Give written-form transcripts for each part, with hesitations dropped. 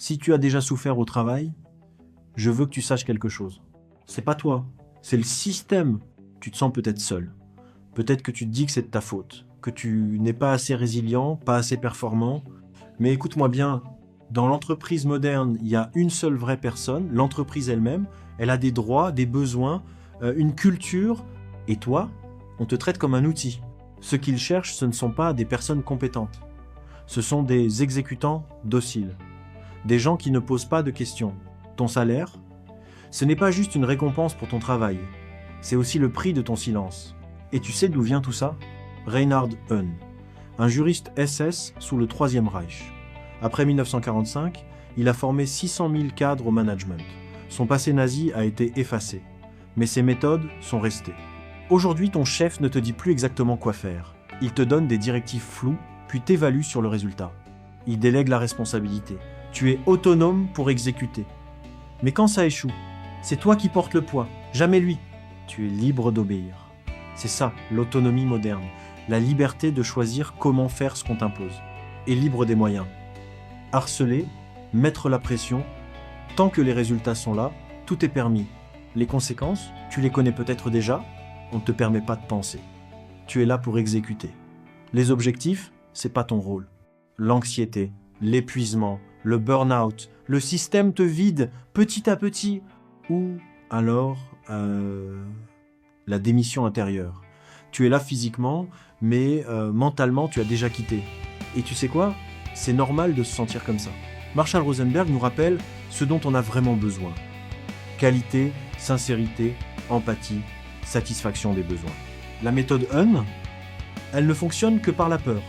Si tu as déjà souffert au travail, je veux que tu saches quelque chose. C'est pas toi, c'est le système. Tu te sens peut-être seul. Peut-être que tu te dis que c'est de ta faute, que tu n'es pas assez résilient, pas assez performant. Mais écoute-moi bien, dans l'entreprise moderne, il y a une seule vraie personne, l'entreprise elle-même. Elle a des droits, des besoins, une culture. Et toi, on te traite comme un outil. Ce qu'ils cherchent, ce ne sont pas des personnes compétentes. Ce sont des exécutants dociles. Des gens qui ne posent pas de questions. Ton salaire, ce n'est pas juste une récompense pour ton travail. C'est aussi le prix de ton silence. Et tu sais d'où vient tout ça? Reinhard Heune, un juriste SS sous le Troisième Reich. Après 1945, il a formé 600 000 cadres au management. Son passé nazi a été effacé, mais ses méthodes sont restées. Aujourd'hui, ton chef ne te dit plus exactement quoi faire. Il te donne des directives floues, puis t'évalue sur le résultat. Il délègue la responsabilité. Tu es autonome pour exécuter. Mais quand ça échoue, c'est toi qui portes le poids, jamais lui. Tu es libre d'obéir. C'est ça, l'autonomie moderne. La liberté de choisir comment faire ce qu'on t'impose. Et libre des moyens. Harceler, mettre la pression, tant que les résultats sont là, tout est permis. Les conséquences, tu les connais peut-être déjà, on ne te permet pas de penser. Tu es là pour exécuter. Les objectifs, c'est pas ton rôle. L'anxiété, l'épuisement, le burn-out, le système te vide petit à petit. Ou alors la démission intérieure. Tu es là physiquement, mais mentalement, tu as déjà quitté. Et tu sais quoi? C'est normal de se sentir comme ça. Marshall Rosenberg nous rappelle ce dont on a vraiment besoin. Qualité, sincérité, empathie, satisfaction des besoins. La méthode Heune, elle ne fonctionne que par la peur.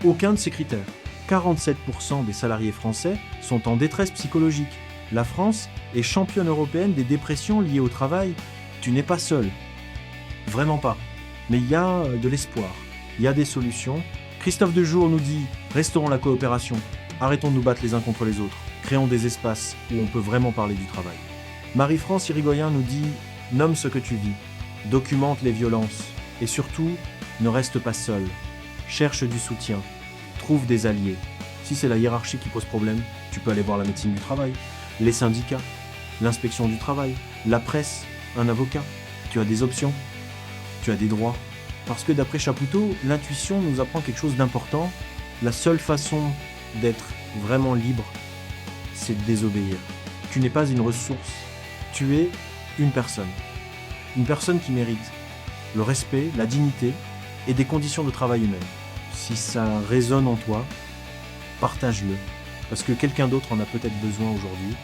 Aucun de ces critères. 47% des salariés français sont en détresse psychologique. La France est championne européenne des dépressions liées au travail. Tu n'es pas seul. Vraiment pas. Mais il y a de l'espoir. Il y a des solutions. Christophe Dejour nous dit « Restaurons la coopération. Arrêtons de nous battre les uns contre les autres. Créons des espaces où on peut vraiment parler du travail. » Marie-France Irigoyen nous dit « Nomme ce que tu vis. Documente les violences. Et surtout, ne reste pas seul. Cherche du soutien. Trouve des alliés. Si c'est la hiérarchie qui pose problème, tu peux aller voir la médecine du travail, les syndicats, l'inspection du travail, la presse, un avocat. Tu as des options. Tu as des droits. Parce que d'après Chapoutot, l'intuition nous apprend quelque chose d'important. La seule façon d'être vraiment libre, c'est de désobéir. Tu n'es pas une ressource. Tu es une personne. Une personne qui mérite le respect, la dignité et des conditions de travail humaines. Si ça résonne en toi, partage-le. Parce que quelqu'un d'autre en a peut-être besoin aujourd'hui.